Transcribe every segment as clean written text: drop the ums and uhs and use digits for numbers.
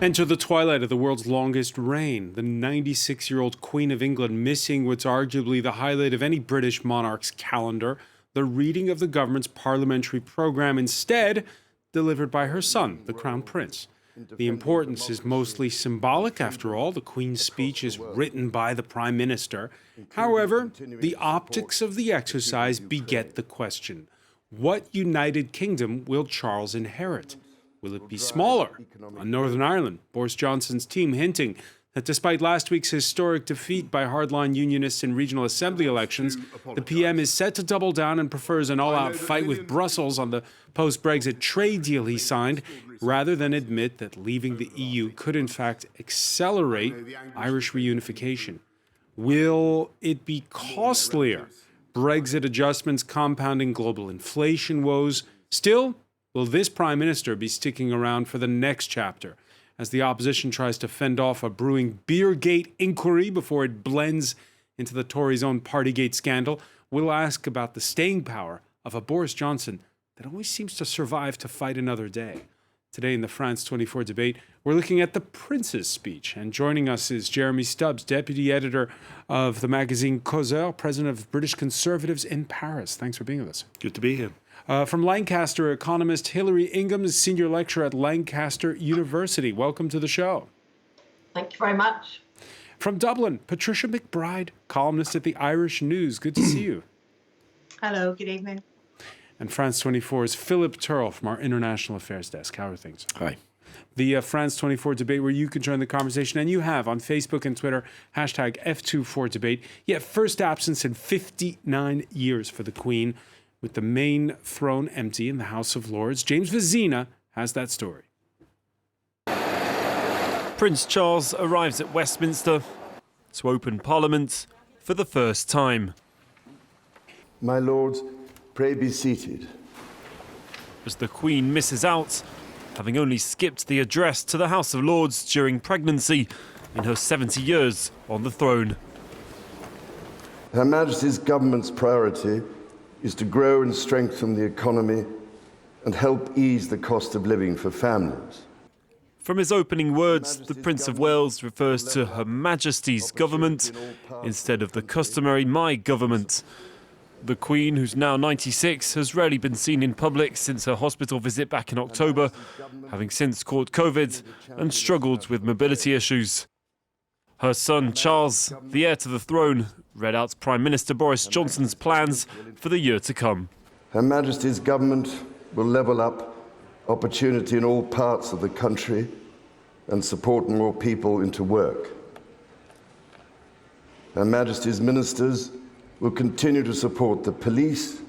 Enter the twilight of the world's longest reign. The 96-year-old Queen of England missing what's arguably the highlight of any British monarch's calendar, the reading of the government's parliamentary programme, instead delivered by her son, the Crown Prince. The importance is mostly symbolic, after all. The Queen's speech is written by the Prime Minister. However, the optics of the exercise beget the question: what United Kingdom will Charles inherit? Will it be smaller? On Northern Ireland, Boris Johnson's team hinting that despite last week's historic defeat by hardline unionists in regional assembly elections, the PM is set to double down and prefers an all-out fight with Brussels on the post-Brexit trade deal he signed, rather than admit that leaving the EU could in fact accelerate Irish reunification. Will it be costlier? Brexit adjustments compounding global inflation woes. Still, will this Prime Minister be sticking around for the next chapter as the opposition tries to fend off a brewing Beergate inquiry before it blends into the Tories' own Partygate scandal? We'll ask about the staying power of a Boris Johnson that always seems to survive to fight another day. Today in the France 24 debate, we're looking at the Prince's speech. And joining us is Jeremy Stubbs, deputy editor of the magazine Causeur, president of British Conservatives in Paris. Thanks for being with us. Good to be here. From Lancaster, economist Hilary Ingham is senior lecturer at Lancaster University. Welcome to the show. Thank you very much. From Dublin, Patricia McBride, columnist at the Irish News. Good to see you. Hello, good evening. And France 24's Philip Turl from our International Affairs Desk. How are things? Hi. The France 24 debate where you can join the conversation, and you have on Facebook and Twitter, hashtag F24debate. Yet first absence in 59 years for the Queen, with the main throne empty in the House of Lords. James Vizina has that story. Prince Charles arrives at Westminster to open Parliament for the first time. My lords, pray be seated. As the Queen misses out, having only skipped the address to the House of Lords during pregnancy in her 70 years on the throne. Her Majesty's government's priority is to grow and strengthen the economy and help ease the cost of living for families. From his opening words, the Prince of Wales refers to Her Majesty's government instead of the customary my government. The Queen, who's now 96, has rarely been seen in public since her hospital visit back in October, having since caught COVID and struggled with mobility issues. Her son, Charles, the heir to the throne, read out Prime Minister Boris Johnson's plans for the year to come. Her Majesty's government will level up opportunity in all parts of the country and support more people into work. Her Majesty's ministers will continue to support the police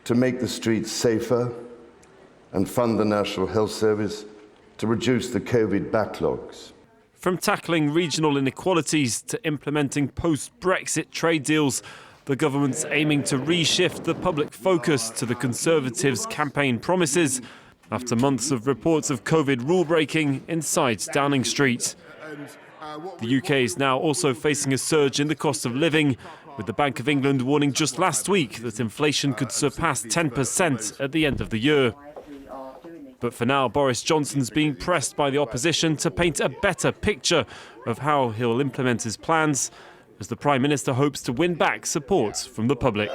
to make the streets safer and fund the National Health Service to reduce the COVID backlogs. From tackling regional inequalities to implementing post-Brexit trade deals, the government's aiming to reshift the public focus to the Conservatives' campaign promises after months of reports of COVID rule-breaking inside Downing Street. The UK is now also facing a surge in the cost of living, with the Bank of England warning just last week that inflation could surpass 10% at the end of the year. But for now, Boris Johnson's being pressed by the opposition to paint a better picture of how he'll implement his plans, as the Prime Minister hopes to win back support from the public.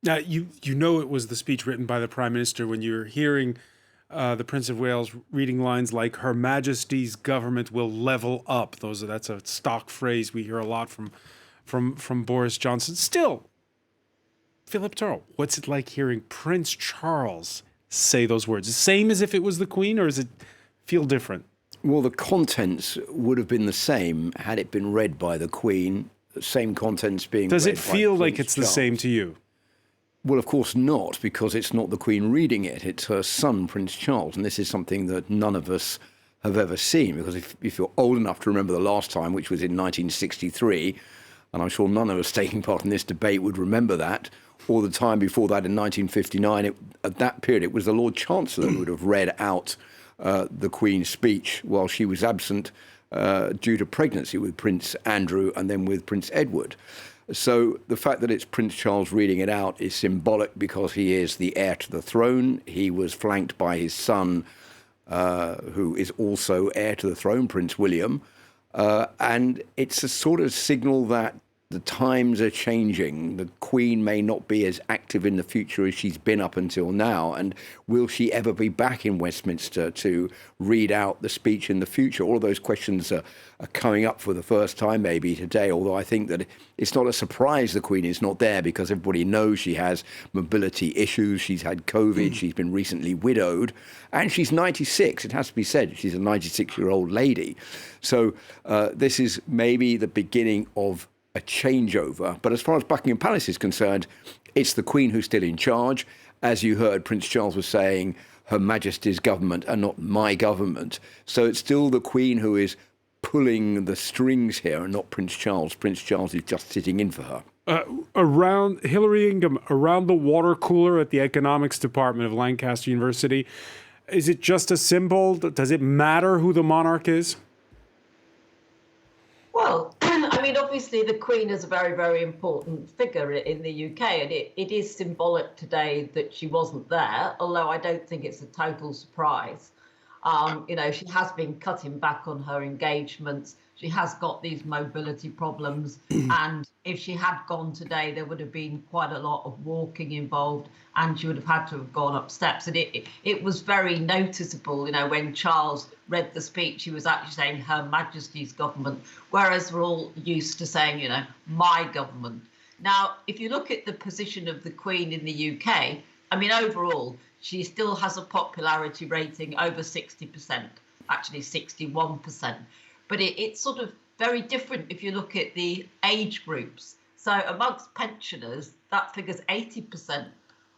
Now, you know it was the speech written by the Prime Minister when you're hearing the Prince of Wales reading lines like Her Majesty's government will level up. That's a stock phrase we hear a lot from Boris Johnson. Still, Philip Turl, what's it like hearing Prince Charles say those words? The same as if it was the Queen, or does it feel different? Well, the contents would have been the same had it been read by the Queen, the same contents being Does read it feel by like Prince it's the Charles. same to you? Well, of course not, because it's not the Queen reading it. It's her son, Prince Charles, and this is something that none of us have ever seen, because if you're old enough to remember the last time, which was in 1963, and I'm sure none of us taking part in this debate would remember that, or the time before that in 1959, at that period, it was the Lord Chancellor who would have read out the Queen's speech while she was absent due to pregnancy with Prince Andrew and then with Prince Edward. So the fact that it's Prince Charles reading it out is symbolic because he is the heir to the throne. He was flanked by his son who is also heir to the throne, Prince William. And it's a sort of signal that the times are changing. The Queen may not be as active in the future as she's been up until now. And will she ever be back in Westminster to read out the speech in the future? All of those questions are coming up for the first time maybe today, although I think that it's not a surprise the Queen is not there because everybody knows she has mobility issues. She's had COVID. She's been recently widowed. And she's 96. It has to be said. She's a 96-year-old lady. So this is maybe the beginning of a changeover. But as far as Buckingham Palace is concerned, it's the Queen who's still in charge. As you heard, Prince Charles was saying, Her Majesty's government and not my government. So it's still the Queen who is pulling the strings here and not Prince Charles. Prince Charles is just sitting in for her. Around Hillary Ingham, around the water cooler at the economics department of Lancaster University, is it just a symbol? Does it matter who the monarch is? Well, I mean, obviously the Queen is a very, very important figure in the UK, and it is symbolic today that she wasn't there, although I don't think it's a total surprise. She has been cutting back on her engagements. She has got these mobility problems. And if she had gone today, there would have been quite a lot of walking involved, and she would have had to have gone up steps. And it was very noticeable, when Charles read the speech, he was actually saying Her Majesty's government, whereas we're all used to saying, my government. Now, if you look at the position of the Queen in the UK, I mean, overall, she still has a popularity rating over 60%, actually 61%. But it's sort of very different if you look at the age groups. So amongst pensioners, that figure's 80%,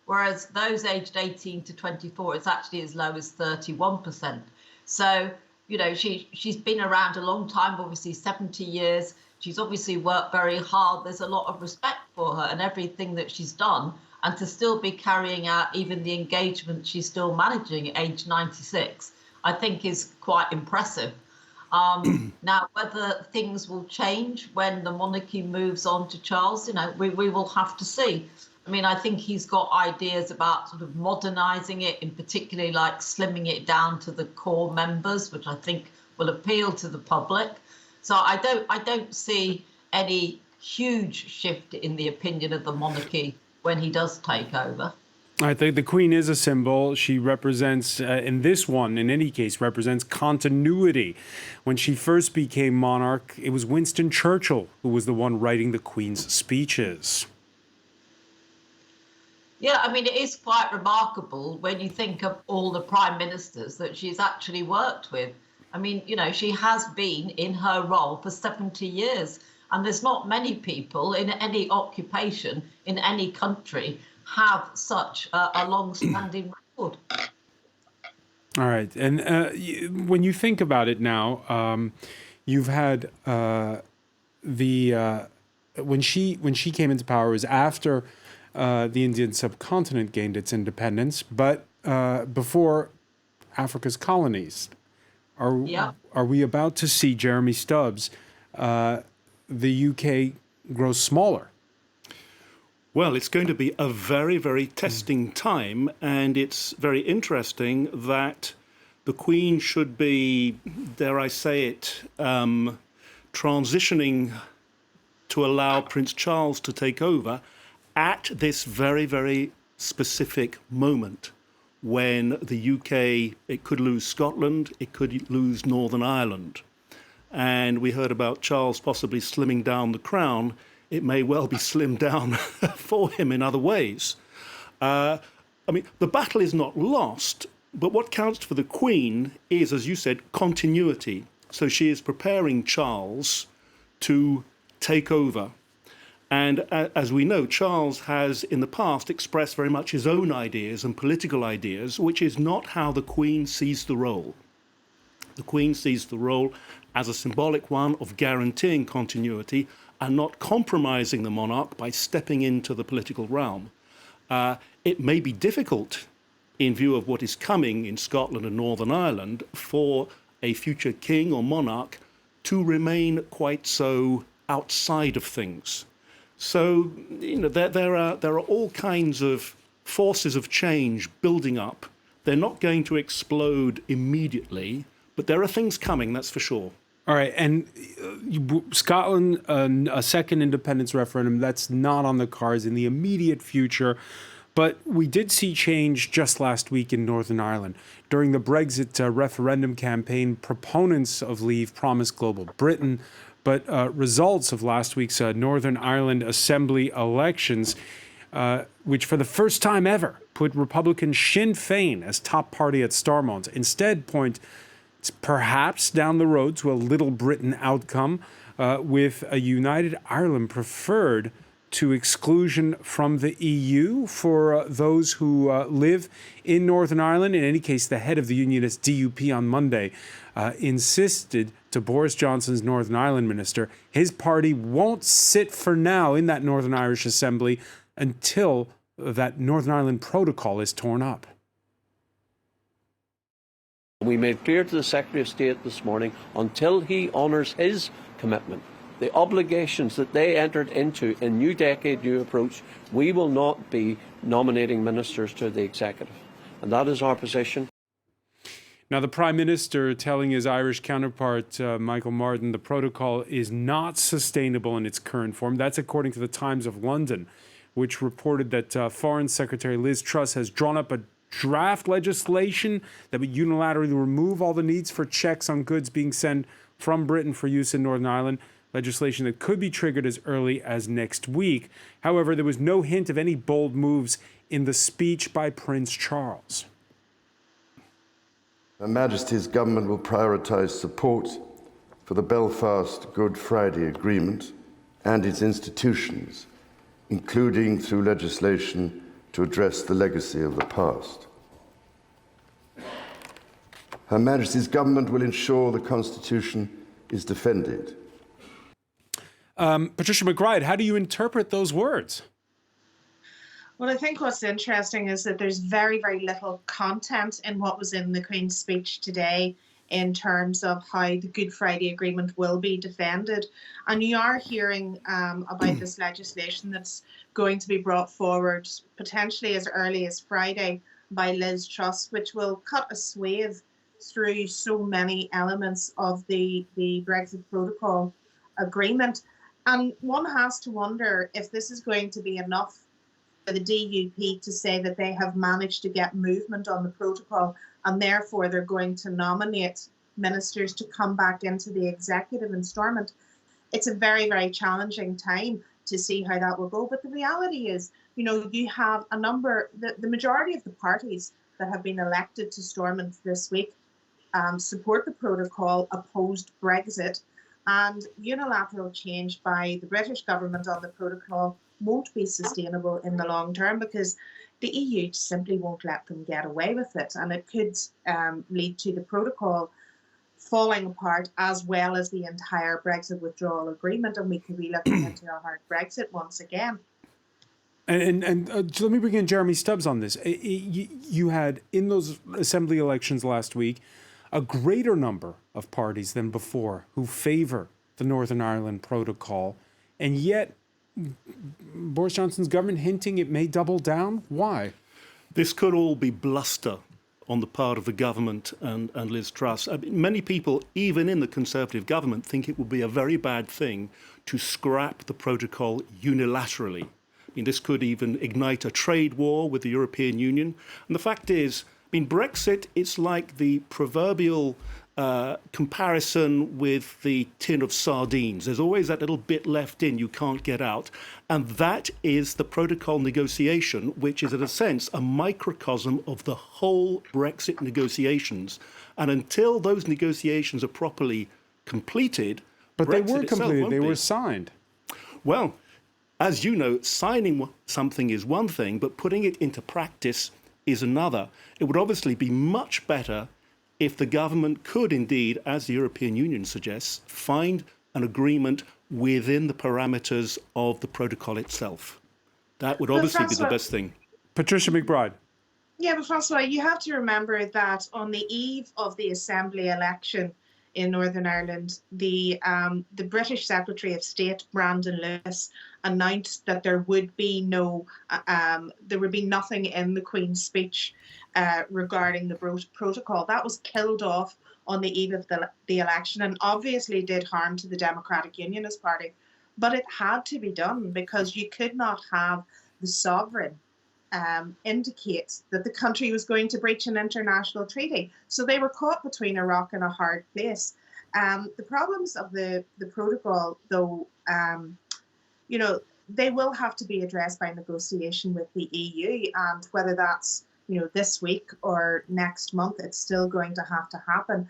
whereas those aged 18 to 24, it's actually as low as 31%. So, she's been around a long time, obviously 70 years. She's obviously worked very hard. There's a lot of respect for her and everything that she's done. And to still be carrying out even the engagement she's still managing at age 96, I think is quite impressive. Now, whether things will change when the monarchy moves on to Charles, we will have to see. I mean, I think he's got ideas about sort of modernising it, in particularly like slimming it down to the core members, which I think will appeal to the public. So I don't see any huge shift in the opinion of the monarchy when he does take over. I think the Queen is a symbol. She represents, in this one, in any case, represents continuity. When she first became monarch, it was Winston Churchill who was the one writing the Queen's speeches. Yeah, I mean, it is quite remarkable when you think of all the prime ministers that she's actually worked with. I mean, she has been in her role for 70 years. And there's not many people in any occupation in any country have such a long-standing record. All right. And when you think about it now, you've had when she came into power, it was after the Indian subcontinent gained its independence, but before Africa's colonies. Are we about to see, Jeremy Stubbs, the UK grows smaller? Well, it's going to be a very, very testing time, and it's very interesting that the Queen should be, dare I say it, transitioning to allow Prince Charles to take over at this very, very specific moment when the UK, it could lose Scotland, it could lose Northern Ireland. And we heard about Charles possibly slimming down the crown. It may well be slimmed down for him in other ways. I mean, the battle is not lost, but what counts for the Queen is, as you said, continuity. So she is preparing Charles to take over. And as we know, Charles has in the past expressed very much his own ideas and political ideas, which is not how the Queen sees the role. The Queen sees the role as a symbolic one of guaranteeing continuity and not compromising the monarch by stepping into the political realm. It may be difficult, in view of what is coming in Scotland and Northern Ireland, for a future king or monarch to remain quite so outside of things. So, there are all kinds of forces of change building up They're not going to explode immediately, but there are things coming, that's for sure. All right, and Scotland, a second independence referendum, that's not on the cards in the immediate future. But we did see change just last week in Northern Ireland. During the Brexit referendum campaign, proponents of leave promised global Britain, but results of last week's Northern Ireland Assembly elections, which for the first time ever put Republican Sinn Féin as top party at Stormont, instead point perhaps down the road to a Little Britain outcome with a United Ireland preferred to exclusion from the EU for those who live in Northern Ireland. In any case, the head of the unionist DUP on Monday insisted to Boris Johnson's Northern Ireland minister his party won't sit for now in that Northern Irish Assembly until that Northern Ireland protocol is torn up. We made clear to the Secretary of State this morning, until he honours his commitment, the obligations that they entered into in New Decade, New Approach, we will not be nominating ministers to the executive. And that is our position. Now, the Prime Minister telling his Irish counterpart, Michael Martin, the protocol is not sustainable in its current form. That's according to the Times of London, which reported that Foreign Secretary Liz Truss has drawn up a draft legislation that would unilaterally remove all the needs for checks on goods being sent from Britain for use in Northern Ireland, legislation that could be triggered as early as next week. However, there was no hint of any bold moves in the speech by Prince Charles. Her Majesty's government will prioritise support for the Belfast Good Friday Agreement and its institutions, including through legislation to address the legacy of the past. Her Majesty's government will ensure the Constitution is defended. Patricia McBride, how do you interpret those words? Well, I think what's interesting is that there's very, very little content in what was in the Queen's speech today in terms of how the Good Friday Agreement will be defended. And you are hearing about this legislation that's going to be brought forward potentially as early as Friday by Liz Truss, which will cut a swathe through so many elements of the Brexit Protocol agreement. And one has to wonder if this is going to be enough for the DUP to say that they have managed to get movement on the protocol, and therefore they're going to nominate ministers to come back into the executive in Stormont. It's a very, very challenging time to see how that will go. But the reality is, you have a number, the majority of the parties that have been elected to Stormont this week support the protocol, opposed Brexit, and unilateral change by the British government on the protocol won't be sustainable in the long term because the EU simply won't let them get away with it. And it could lead to the protocol falling apart as well as the entire Brexit withdrawal agreement. And we could be looking into a hard Brexit once again. And let me bring in Jeremy Stubbs on this. You had, in those assembly elections last week, a greater number of parties than before who favor the Northern Ireland Protocol. And yet, Boris Johnson's government hinting it may double down? Why? This could all be bluster on the part of the government and Liz Truss. I mean, many people, even in the Conservative government, think it would be a very bad thing to scrap the protocol unilaterally. I mean, this could even ignite a trade war with the European Union. And the fact is, Brexit, it's like the proverbial comparison with the tin of sardines. There's always that little bit left in you can't get out. And that is the protocol negotiation, which is, in a sense, a microcosm of the whole Brexit negotiations. And until those negotiations are properly completed, but Brexit they were completed, they were signed. Well, as you know, signing something is one thing, but putting it into practice is another. It would obviously be much better if the government could indeed, as the European Union suggests, find an agreement within the parameters of the protocol itself. That would obviously be the best thing. Patricia McBride. Yeah, but Francois, you have to remember that on the eve of the Assembly election, in Northern Ireland, the British Secretary of State, Brandon Lewis, announced that there would be nothing in the Queen's speech regarding the protocol. That was killed off on the eve of the election, and obviously did harm to the Democratic Unionist Party. But it had to be done, because you could not have the sovereign indicate that the country was going to breach an international treaty. So they were caught between a rock and a hard place. The problems of the protocol, though, they will have to be addressed by negotiation with the EU, and whether that's this week or next month, it's still going to happen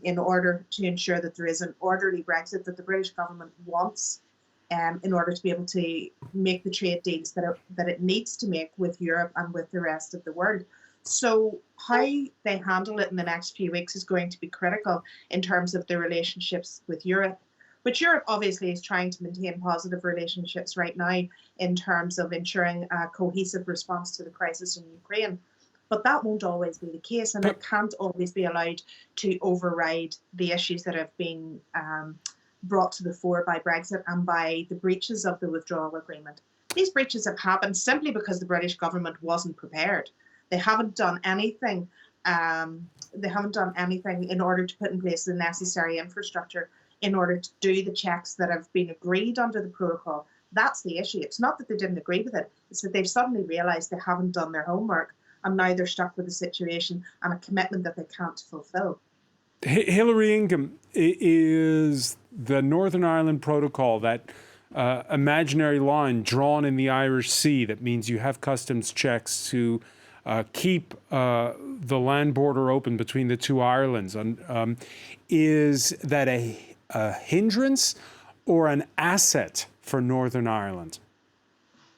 in order to ensure that there is an orderly Brexit that the British government wants, in order to be able to make the trade deals that it needs to make with Europe and with the rest of the world. So how they handle it in the next few weeks is going to be critical in terms of their relationships with Europe. But Europe obviously is trying to maintain positive relationships right now in terms of ensuring a cohesive response to the crisis in Ukraine. But that won't always be the case, and it can't always be allowed to override the issues that have been brought to the fore by Brexit and by the breaches of the withdrawal agreement. These breaches have happened simply because the British government wasn't prepared. They haven't done anything. They haven't done anything in order to put in place the necessary infrastructure in order to do the checks that have been agreed under the protocol. That's the issue. It's not that they didn't agree with it. It's that they've suddenly realised they haven't done their homework, and now they're stuck with a situation and a commitment that they can't fulfil. Hilary Ingham, is the Northern Ireland Protocol that imaginary line drawn in the Irish Sea that means you have customs checks to keep the land border open between the two Irelands? Is that a hindrance or an asset for Northern Ireland?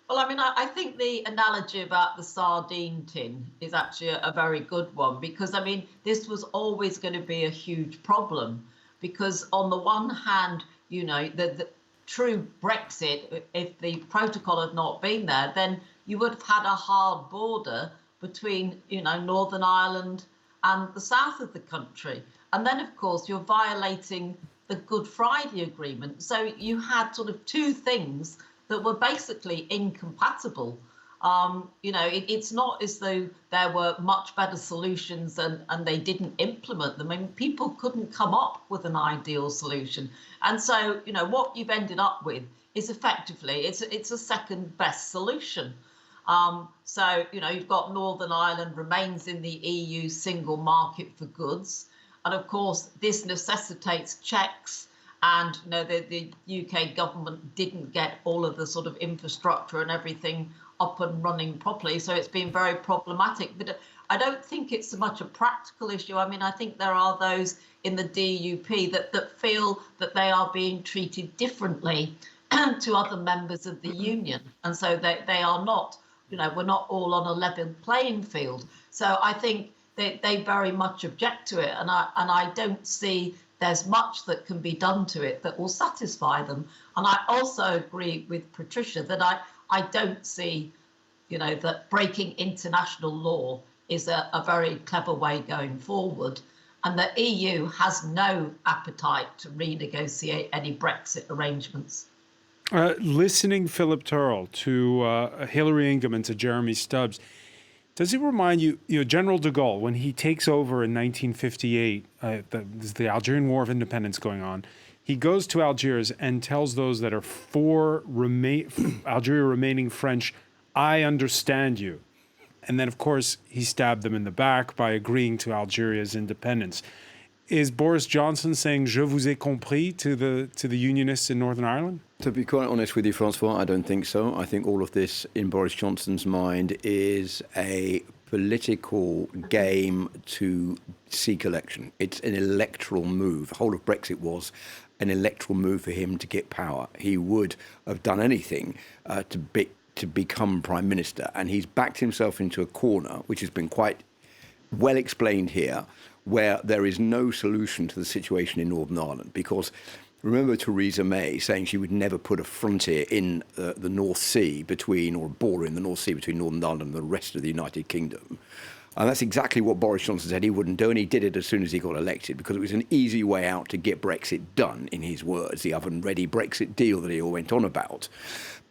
Well, I mean, I think the analogy about the sardine tin is actually a very good one, because, I mean, this was always going to be a huge problem, because on the one hand, the true Brexit, if the protocol had not been there, then you would have had a hard border between, Northern Ireland and the south of the country. And then, of course, you're violating the Good Friday Agreement. So you had sort of two things that were basically incompatible. It's not as though there were much better solutions and they didn't implement them. I mean, people couldn't come up with an ideal solution. And so, what you've ended up with is effectively, it's a second best solution. So, you've got Northern Ireland remains in the EU single market for goods. And of course, this necessitates checks. And the UK government didn't get all of the sort of infrastructure and everything up and running properly. So it's been very problematic. But I don't think it's so much a practical issue. I mean, I think there are those in the DUP that feel that they are being treated differently to other members of the union. And so they are not, we're not all on a level playing field. So I think they very much object to it. And I don't see there's much that can be done to it that will satisfy them. And I also agree with Patricia that I don't see, that breaking international law is a very clever way going forward. And the EU has no appetite to renegotiate any Brexit arrangements. Listening, Philip Turrell, to Hilary Ingham and to Jeremy Stubbs, does it remind you, General de Gaulle, when he takes over in 1958, there's the Algerian War of Independence going on, he goes to Algiers and tells those that are for Algeria remaining French, I understand you. And then, of course, he stabbed them in the back by agreeing to Algeria's independence. Is Boris Johnson saying "Je vous ai compris" to the Unionists in Northern Ireland? To be quite honest with you, Francois, I don't think so. I think all of this in Boris Johnson's mind is a political game to seek election. It's an electoral move. The whole of Brexit was an electoral move for him to get power. He would have done anything to become Prime Minister, and he's backed himself into a corner, which has been quite well explained here, where there is no solution to the situation in Northern Ireland. Because remember Theresa May saying she would never put a frontier in the North Sea or a border in the North Sea between Northern Ireland and the rest of the United Kingdom. And that's exactly what Boris Johnson said he wouldn't do, and he did it as soon as he got elected, because it was an easy way out to get Brexit done, in his words, the oven-ready Brexit deal that he all went on about.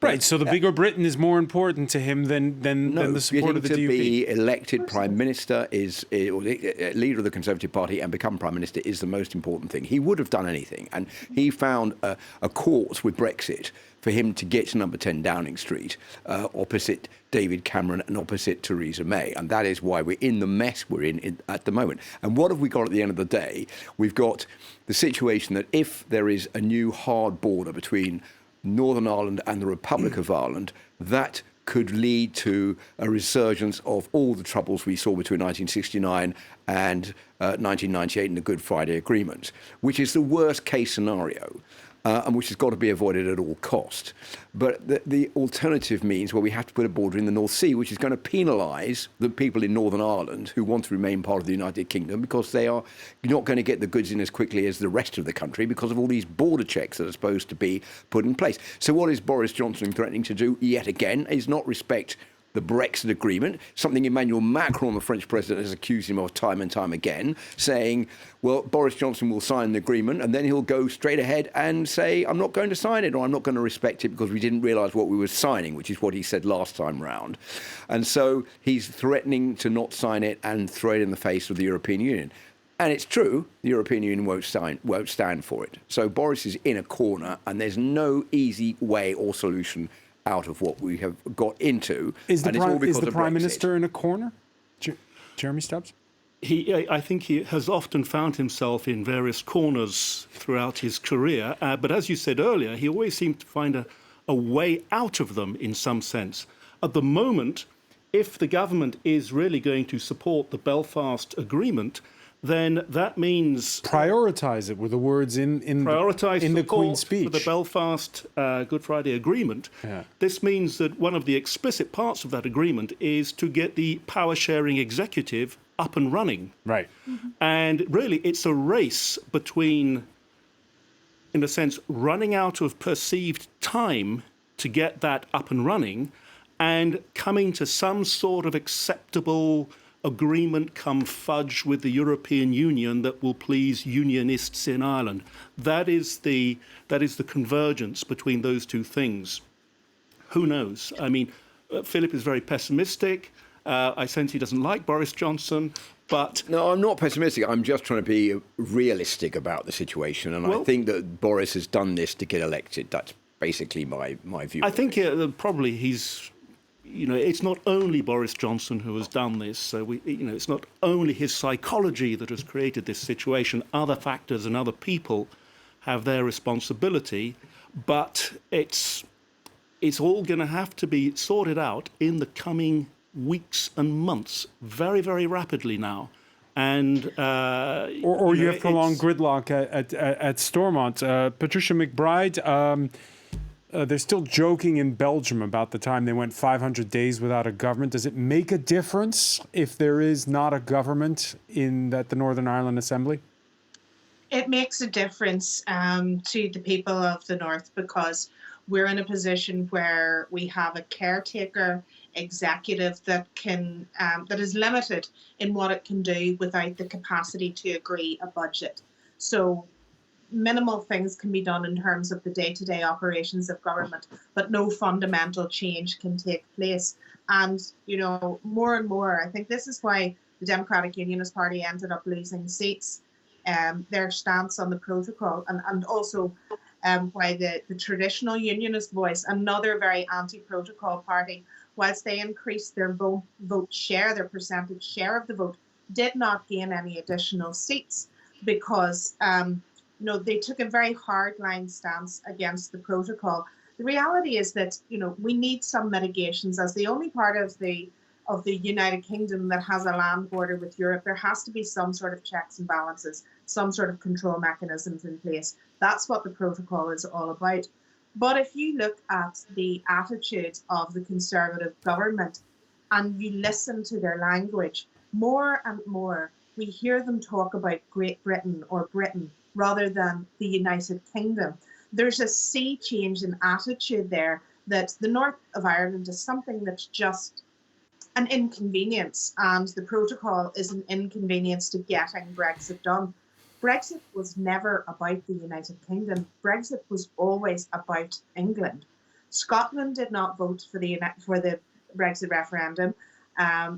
Right, so the bigger Britain is more important to him than the support of the getting DUP. to be elected Prime Minister or leader of the Conservative Party and become Prime Minister is the most important thing. He would have done anything, and he found a course with Brexit for him to get to number 10 Downing Street, opposite David Cameron and opposite Theresa May. And that is why we're in the mess we're in at the moment. And what have we got at the end of the day? We've got the situation that if there is a new hard border between Northern Ireland and the Republic of Ireland, that could lead to a resurgence of all the troubles we saw between 1969 and 1998 in the Good Friday Agreement, which is the worst case scenario. And which has got to be avoided at all cost. But the alternative means where we have to put a border in the North Sea, which is going to penalise the people in Northern Ireland who want to remain part of the United Kingdom, because they are not going to get the goods in as quickly as the rest of the country because of all these border checks that are supposed to be put in place. So what is Boris Johnson threatening to do yet again is not respect the Brexit agreement, something Emmanuel Macron, the French president, has accused him of time and time again, saying, well, Boris Johnson will sign the agreement and then he'll go straight ahead and say, I'm not going to sign it, or I'm not going to respect it because we didn't realise what we were signing, which is what he said last time round. And so he's threatening to not sign it and throw it in the face of the European Union. And it's true, the European Union won't stand for it. So Boris is in a corner and there's no easy way or solution out of what we have got into. Is the Prime Brexit. Minister in a corner? Jeremy Stubbs? I think he has often found himself in various corners throughout his career. But as you said earlier, he always seemed to find a way out of them in some sense. At the moment, if the government is really going to support the Belfast Agreement, then that means prioritise it, were the words in the Queen's speech for the Belfast Good Friday Agreement. Yeah. This means that one of the explicit parts of that agreement is to get the power-sharing executive up and running. Right. Mm-hmm. And really, it's a race between, in a sense, running out of perceived time to get that up and running and coming to some sort of acceptable agreement come fudge with the European Union that will please unionists in Ireland. That is the convergence between those two things. Who knows? I mean, Philip is very pessimistic. I sense he doesn't like Boris Johnson, but... No, I'm not pessimistic. I'm just trying to be realistic about the situation. And I think that Boris has done this to get elected. That's basically my view. I think probably he's... You know, it's not only Boris Johnson who has done this. So it's not only his psychology that has created this situation. Other factors and other people have their responsibility, but it's all going to have to be sorted out in the coming weeks and months, very, very rapidly now. And or you have prolonged gridlock at Stormont. Patricia McBride. They're still joking in Belgium about the time they went 500 days without a government. Does it make a difference if there is not a government in the Northern Ireland Assembly? It makes a difference to the people of the North, because we're in a position where we have a caretaker executive that is limited in what it can do without the capacity to agree a budget. So minimal things can be done in terms of the day-to-day operations of government, but no fundamental change can take place. And, more and more, I think this is why the Democratic Unionist Party ended up losing seats, their stance on the protocol, and also why the traditional unionist voice, another very anti-protocol party, whilst they increased their vote share, their percentage share of the vote, did not gain any additional seats because they took a very hardline stance against the protocol. The reality is that, we need some mitigations. As the only part of the United Kingdom that has a land border with Europe, there has to be some sort of checks and balances, some sort of control mechanisms in place. That's what the protocol is all about. But if you look at the attitude of the Conservative government and you listen to their language, more and more we hear them talk about Great Britain or Britain rather than the United Kingdom. There's a sea change in attitude there, that the north of Ireland is something that's just an inconvenience, and the protocol is an inconvenience to getting Brexit done. Brexit was never about the United Kingdom. Brexit was always about England. Scotland did not vote for the Brexit referendum.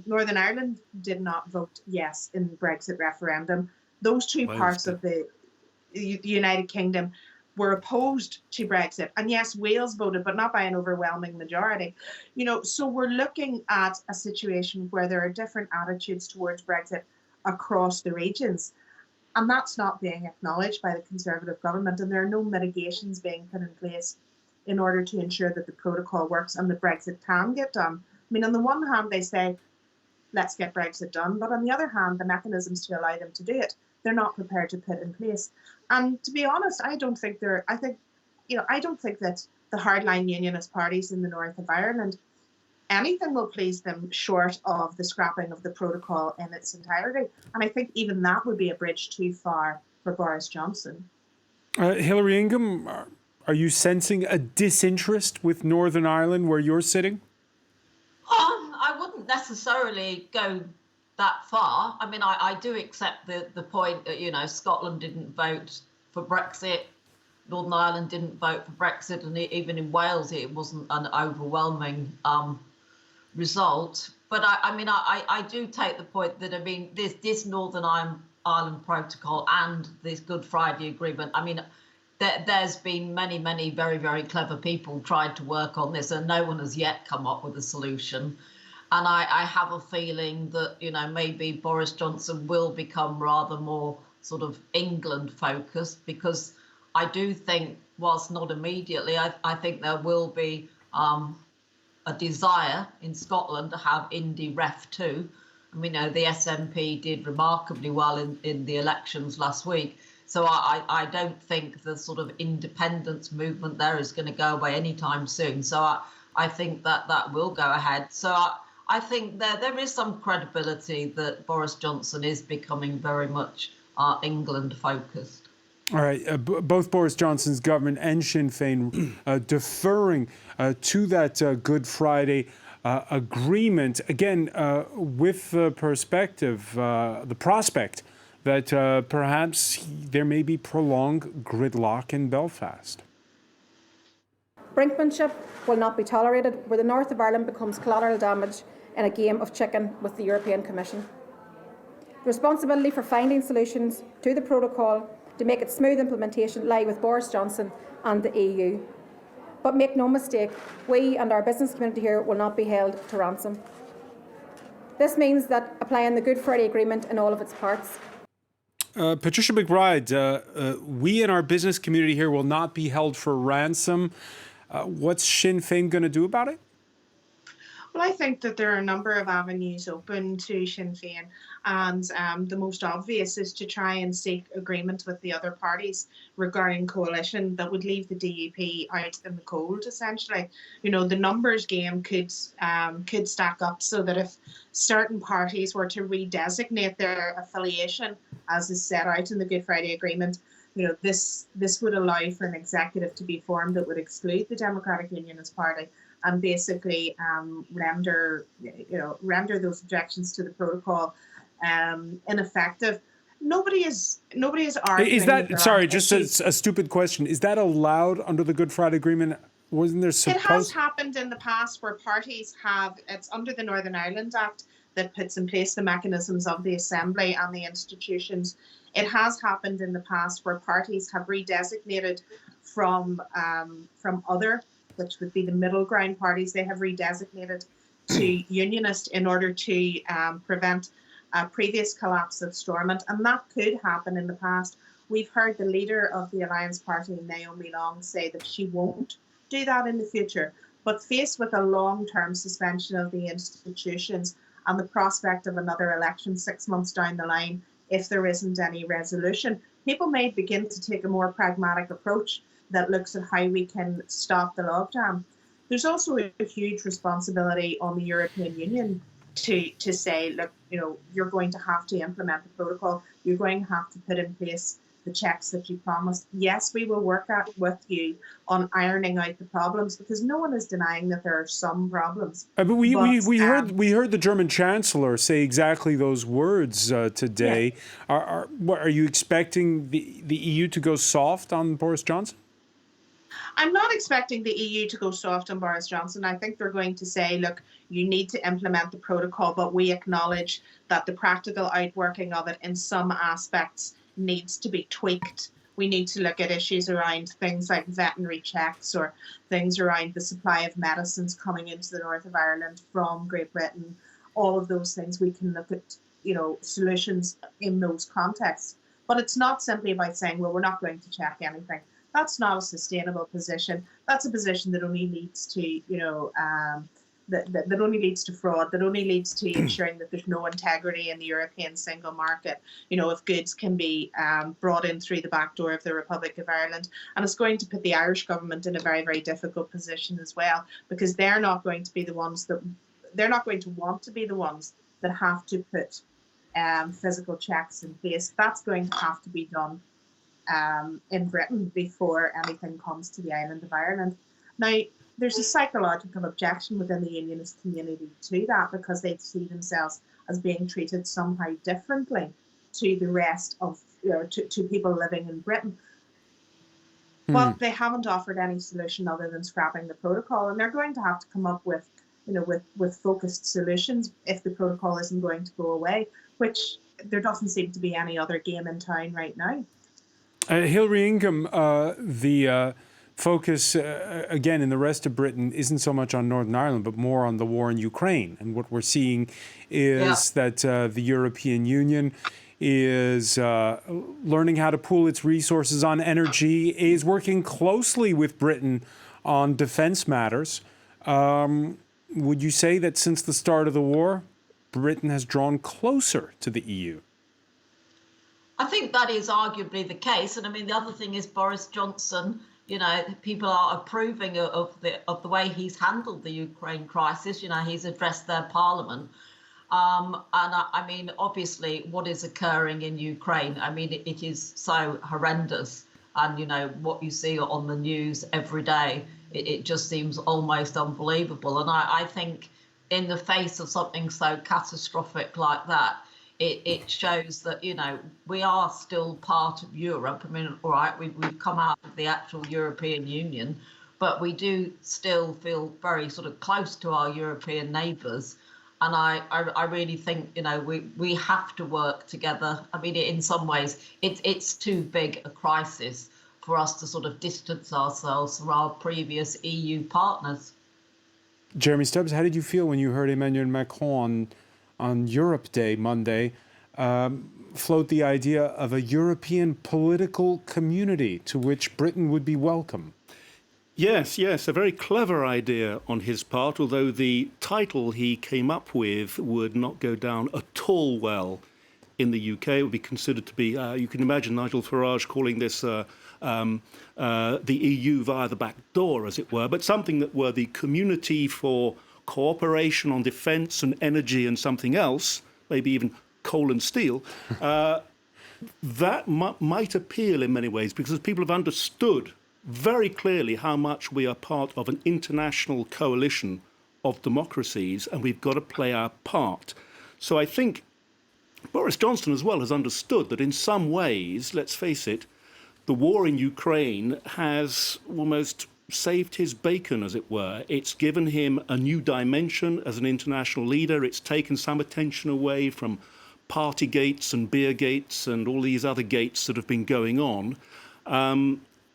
Northern Ireland did not vote yes in the Brexit referendum. Those two parts of the United Kingdom were opposed to Brexit. And yes, Wales voted, but not by an overwhelming majority. So we're looking at a situation where there are different attitudes towards Brexit across the regions. And that's not being acknowledged by the Conservative government. And there are no mitigations being put in place in order to ensure that the protocol works and that Brexit can get done. I mean, on the one hand, they say, let's get Brexit done. But on the other hand, the mechanisms to allow them to do it, they're not prepared to put in place. And to be honest, I don't think that the hardline unionist parties in the north of Ireland, anything will please them short of the scrapping of the protocol in its entirety. And I think even that would be a bridge too far for Boris Johnson. Hilary Ingham, are you sensing a disinterest with Northern Ireland where you're sitting? I wouldn't necessarily go that far. I mean, I do accept the point that, Scotland didn't vote for Brexit, Northern Ireland didn't vote for Brexit, and even in Wales it wasn't an overwhelming result. But I do take the point that, this Northern Ireland protocol and this Good Friday Agreement, there's been many, many very, very clever people tried to work on this, and no one has yet come up with a solution. And I have a feeling that, maybe Boris Johnson will become rather more sort of England focused, because I do think, whilst not immediately, I think there will be a desire in Scotland to have Indie Ref 2. The SNP did remarkably well in the elections last week. So I don't think the sort of independence movement there is going to go away anytime soon. So I think that will go ahead. So I think there is some credibility that Boris Johnson is becoming very much England focused. All right, both Boris Johnson's government and Sinn Féin deferring to that Good Friday agreement, again, with the the prospect that perhaps there may be prolonged gridlock in Belfast. Brinkmanship will not be tolerated where the north of Ireland becomes collateral damage in a game of chicken with the European Commission. The responsibility for finding solutions to the protocol to make its smooth implementation lie with Boris Johnson and the EU. But make no mistake, we and our business community here will not be held to ransom. This means that applying the Good Friday Agreement in all of its parts. Patricia McBride, we in our business community here will not be held for ransom. What's Sinn Féin going to do about it? Well, I think that there are a number of avenues open to Sinn Féin, and the most obvious is to try and seek agreement with the other parties regarding coalition that would leave the DUP out in the cold, essentially. The numbers game could stack up so that if certain parties were to redesignate their affiliation, as is set out in the Good Friday Agreement, this would allow for an executive to be formed that would exclude the Democratic Unionist Party and basically render those objections to the protocol ineffective. Nobody is arguing. Is that, sorry, just a stupid question. Is that allowed under the Good Friday Agreement? Wasn't there supposed? It has happened in the past where parties have. It's under the Northern Ireland Act that puts in place the mechanisms of the Assembly and the institutions. It has happened in the past where parties have redesignated from other, which would be the middle ground parties. They have redesignated to unionist in order to prevent a previous collapse of Stormont, and that could happen in the past. We've heard the leader of the Alliance Party, Naomi Long, say that she won't do that in the future. But faced with a long-term suspension of the institutions and the prospect of another election 6 months down the line, if there isn't any resolution, people may begin to take a more pragmatic approach that looks at how we can stop the logjam. There's also a huge responsibility on the European Union to say, look, you're going to have to implement the protocol. You're going to have to put in place the checks that you promised. Yes, we will work with you on ironing out the problems, because no one is denying that there are some problems. But we heard the German Chancellor say exactly those words today. Yeah. Are you expecting the EU to go soft on Boris Johnson? I'm not expecting the EU to go soft on Boris Johnson. I think they're going to say, look, you need to implement the protocol, but we acknowledge that the practical outworking of it in some aspects needs to be tweaked. We need to look at issues around things like veterinary checks, or things around the supply of medicines coming into the north of Ireland from Great Britain. All of those things, we can look at, solutions in those contexts. But it's not simply about saying, well, we're not going to check anything. That's not a sustainable position. That's a position that only leads to, that only leads to fraud, that only leads to ensuring that there's no integrity in the European single market, if goods can be brought in through the back door of the Republic of Ireland. And it's going to put the Irish government in a very, very difficult position as well, because they're not going to be the ones that, they're not going to want to be the ones that have to put physical checks in place. That's going to have to be done in Britain before anything comes to the island of Ireland. Now, there's a psychological objection within the unionist community to that, because they see themselves as being treated somehow differently to the rest of, to people living in Britain. But they haven't offered any solution other than scrapping the protocol, and they're going to have to come up with, with focused solutions if the protocol isn't going to go away, which there doesn't seem to be any other game in town right now. Hilary Ingham, the focus, again, in the rest of Britain isn't so much on Northern Ireland, but more on the war in Ukraine. And what we're seeing is that the European Union is learning how to pool its resources on energy, is working closely with Britain on defense matters. Would you say that since the start of the war, Britain has drawn closer to the EU? I think that is arguably the case. And I mean, the other thing is Boris Johnson, people are approving of the way he's handled the Ukraine crisis. He's addressed their parliament. And I mean, obviously, what is occurring in Ukraine, I mean, it is so horrendous. And, what you see on the news every day, it just seems almost unbelievable. And I think in the face of something so catastrophic like that, it shows that, we are still part of Europe. I mean, all right, we've come out of the actual European Union, but we do still feel very sort of close to our European neighbours. And I really think, we have to work together. I mean, in some ways, it's too big a crisis for us to sort of distance ourselves from our previous EU partners. Jeremy Stubbs, how did you feel when you heard Emmanuel Macron on Europe Day, Monday, float the idea of a European political community to which Britain would be welcome? Yes, a very clever idea on his part, although the title he came up with would not go down at all well in the UK. It would be considered to be, you can imagine Nigel Farage calling this the EU via the back door, as it were, but something that were the community for cooperation on defence and energy and something else, maybe even coal and steel, that might appeal in many ways, because people have understood very clearly how much we are part of an international coalition of democracies, and we've got to play our part. So I think Boris Johnson as well has understood that in some ways, let's face it, the war in Ukraine has almost saved his bacon, as it were. It's given him a new dimension as an international leader. It's taken some attention away from party gates and beer gates and all these other gates that have been going on.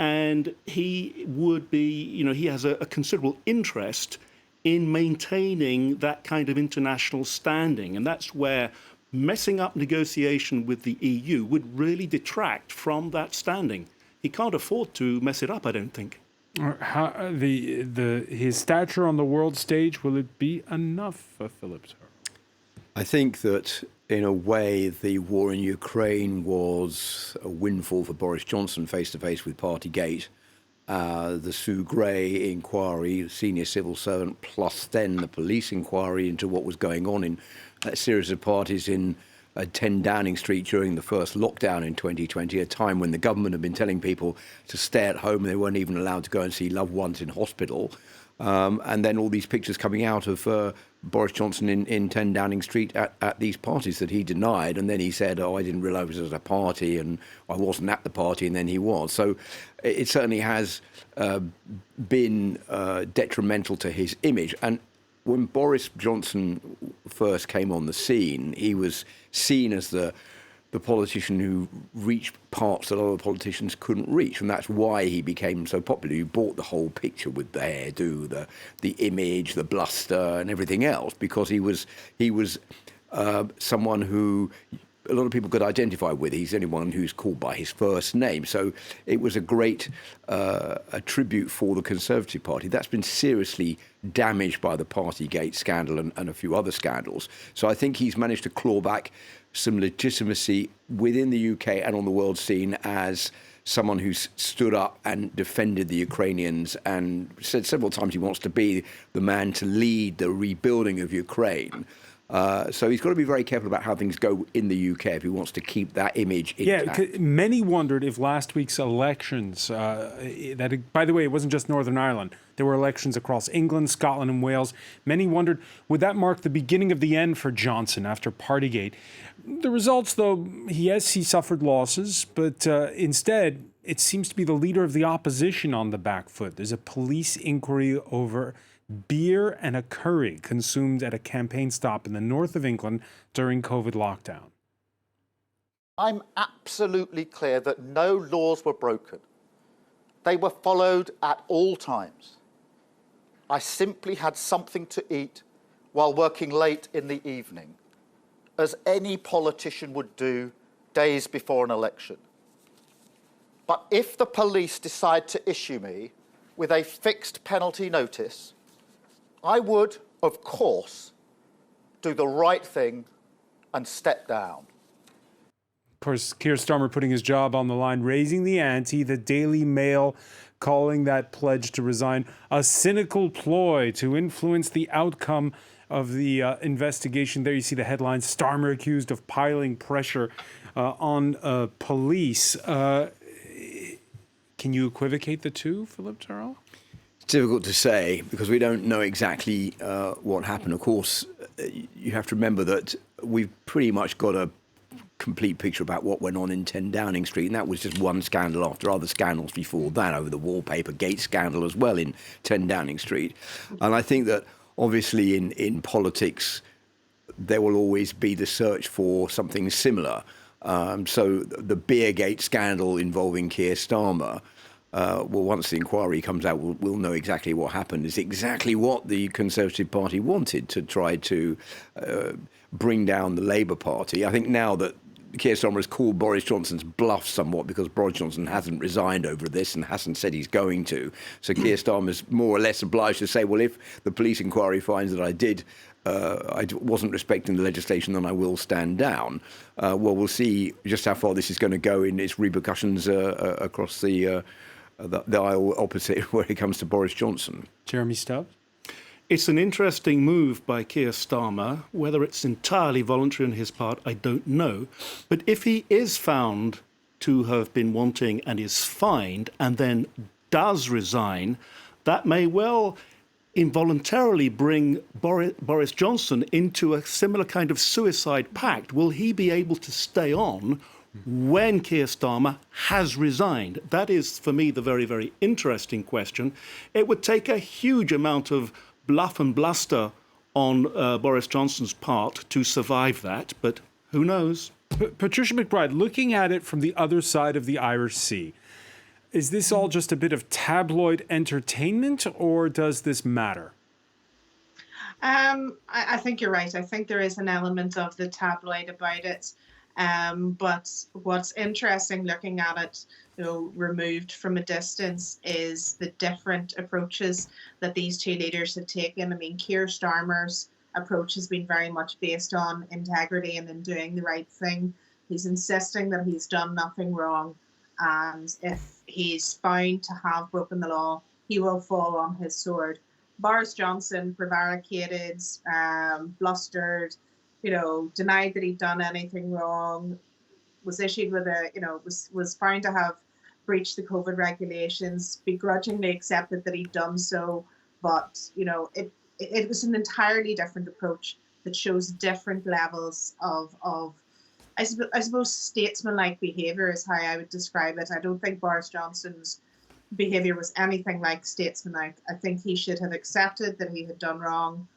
And he would be, he has a considerable interest in maintaining that kind of international standing. And that's where messing up negotiation with the EU would really detract from that standing. He can't afford to mess it up, I don't think. His stature on the world stage, will it be enough for Philip? I think that in a way the war in Ukraine was a windfall for Boris Johnson face-to-face with Partygate. The Sue Gray inquiry, senior civil servant, plus then the police inquiry into what was going on in that series of parties in at 10 Downing Street during the first lockdown in 2020, a time when the government had been telling people to stay at home and they weren't even allowed to go and see loved ones in hospital. And then all these pictures coming out of Boris Johnson in 10 Downing Street at these parties that he denied. And then he said, I didn't realise it was a party and I wasn't at the party, and then he was. So it certainly has been detrimental to his image. And when Boris Johnson first came on the scene, he was seen as the politician who reached parts that other politicians couldn't reach, and that's why he became so popular. You bought the whole picture with the hairdo, the image, the bluster, and everything else, because he was someone who a lot of people could identify with. He's the only one who's called by his first name, so it was a great a tribute for the Conservative Party. That's been seriously damaged by the Partygate scandal and a few other scandals. So I think he's managed to claw back some legitimacy within the UK and on the world scene as someone who's stood up and defended the Ukrainians and said several times he wants to be the man to lead the rebuilding of Ukraine. So he's got to be very careful about how things go in the UK if he wants to keep that image intact. Yeah, many wondered if last week's elections, by the way, it wasn't just Northern Ireland. There were elections across England, Scotland and Wales. Many wondered, would that mark the beginning of the end for Johnson after Partygate? The results, though, he suffered losses, but instead, it seems to be the leader of the opposition on the back foot. There's a police inquiry over beer and a curry consumed at a campaign stop in the north of England during COVID lockdown. I'm absolutely clear that no laws were broken. They were followed at all times. I simply had something to eat while working late in the evening, as any politician would do days before an election. But if the police decide to issue me with a fixed penalty notice, I would, of course, do the right thing and step down. Of course, Keir Starmer putting his job on the line, raising the ante, the Daily Mail calling that pledge to resign a cynical ploy to influence the outcome of the investigation. There you see the headline, Starmer accused of piling pressure on police. Can you equivocate the two, Philip Terrell? Difficult to say because we don't know exactly what happened. Of course, you have to remember that we've pretty much got a complete picture about what went on in 10 Downing Street, and that was just one scandal after other scandals before that, over the wallpaper gate scandal as well in 10 Downing Street. And I think that obviously in politics there will always be the search for something similar. So the Beergate scandal involving Keir Starmer, well, once the inquiry comes out, we'll know exactly what happened. It's exactly what the Conservative Party wanted, to try to bring down the Labour Party. I think now that Keir Starmer has called Boris Johnson's bluff somewhat, because Boris Johnson hasn't resigned over this and hasn't said he's going to. So Keir Starmer's more or less obliged to say, well, if the police inquiry finds that I wasn't respecting the legislation, then I will stand down. Well, we'll see just how far this is going to go in its repercussions across the aisle opposite where it comes to Boris Johnson. Jeremy Stubbs? It's an interesting move by Keir Starmer. Whether it's entirely voluntary on his part, I don't know. But if he is found to have been wanting and is fined and then does resign, that may well involuntarily bring Boris Johnson into a similar kind of suicide pact. Will he be able to stay on when Keir Starmer has resigned? That is, for me, the very, very interesting question. It would take a huge amount of bluff and bluster on Boris Johnson's part to survive that, but who knows? Patricia McBride, looking at it from the other side of the Irish Sea, is this all just a bit of tabloid entertainment, or does this matter? I think you're right. I think there is an element of the tabloid about it. But what's interesting looking at it, removed from a distance, is the different approaches that these two leaders have taken. I mean, Keir Starmer's approach has been very much based on integrity and in doing the right thing. He's insisting that he's done nothing wrong, and if he's found to have broken the law, he will fall on his sword. Boris Johnson prevaricated, blustered, denied that he'd done anything wrong, was issued with was found to have breached the COVID regulations, begrudgingly accepted that he'd done so, but it was an entirely different approach that shows different levels of I suppose statesmanlike behaviour is how I would describe it. I don't think Boris Johnson's behaviour was anything like statesmanlike. I think he should have accepted that he had done wrong,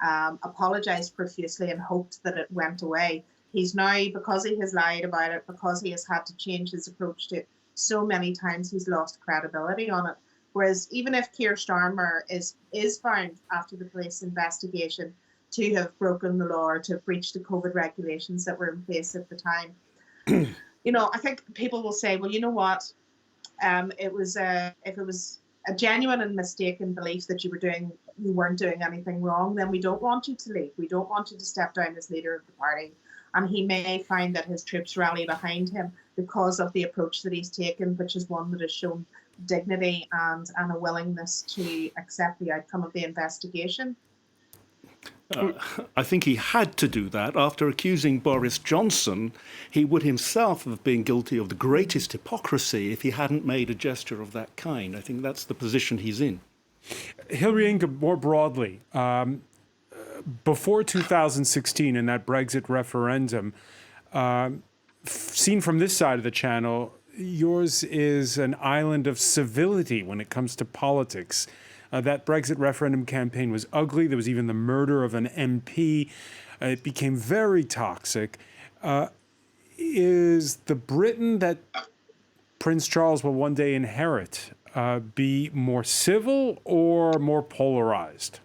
apologised profusely and hoped that it went away. He's now, because he has lied about it, because he has had to change his approach to it so many times, he's lost credibility on it. Whereas even if Keir Starmer is found after the police investigation to have broken the law or to have breached the COVID regulations that were in place at the time, I think people will say, well, you know what? If it was a genuine and mistaken belief that you weren't doing anything wrong, then we don't want you to leave. We don't want you to step down as leader of the party. And he may find that his troops rally behind him because of the approach that he's taken, which is one that has shown dignity and a willingness to accept the outcome of the investigation. I think he had to do that. After accusing Boris Johnson, he would himself have been guilty of the greatest hypocrisy if he hadn't made a gesture of that kind. I think that's the position he's in. Hilary Ingham, more broadly, before 2016 in that Brexit referendum, seen from this side of the channel, yours is an island of civility when it comes to politics. That Brexit referendum campaign was ugly. There was even the murder of an MP. It became very toxic. Is the Britain that Prince Charles will one day inherit be more civil or more polarized?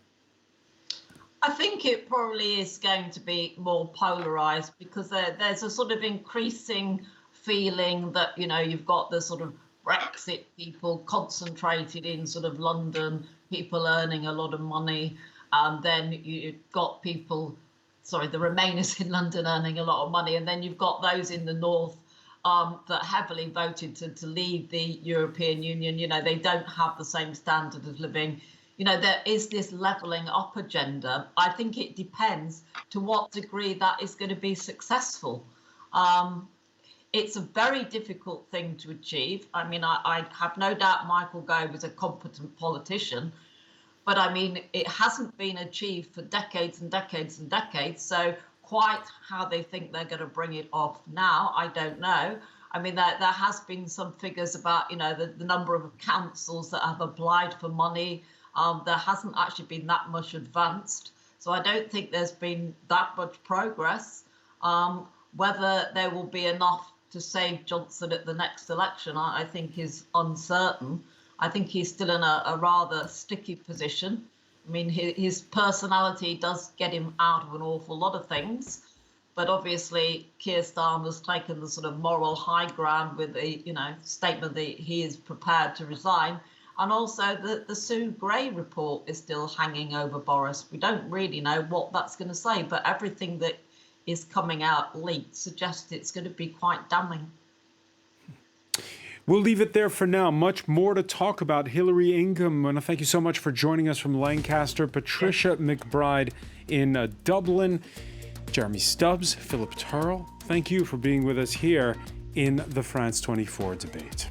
I think it probably is going to be more polarized because there's a sort of increasing feeling that, you've got the sort of Brexit people concentrated in sort of London, people earning a lot of money, and then you've got the Remainers in London earning a lot of money, and then you've got those in the north that heavily voted to leave the European Union. They don't have the same standard of living. There is this levelling up agenda. I think it depends to what degree that is going to be successful. It's a very difficult thing to achieve. I mean, I have no doubt Michael Gove is a competent politician, but I mean, it hasn't been achieved for decades and decades and decades. So quite how they think they're going to bring it off now, I don't know. I mean, there has been some figures about, the number of councils that have applied for money. There hasn't actually been that much advanced. So I don't think there's been that much progress. Whether there will be enough to save Johnson at the next election, I think is uncertain. I think he's still in a rather sticky position. I mean, his personality does get him out of an awful lot of things. But obviously, Keir Starmer's taken the sort of moral high ground with the, statement that he is prepared to resign. And also the Sue Gray report is still hanging over Boris. We don't really know what that's going to say, but everything that is coming out leaked suggests it's going to be quite damning. We'll leave it there for now. Much more to talk about. Hilary Ingham, I want to thank you so much for joining us from Lancaster. Patricia McBride in Dublin. Jeremy Stubbs, Philip Turrell, thank you for being with us here in the France 24 debate.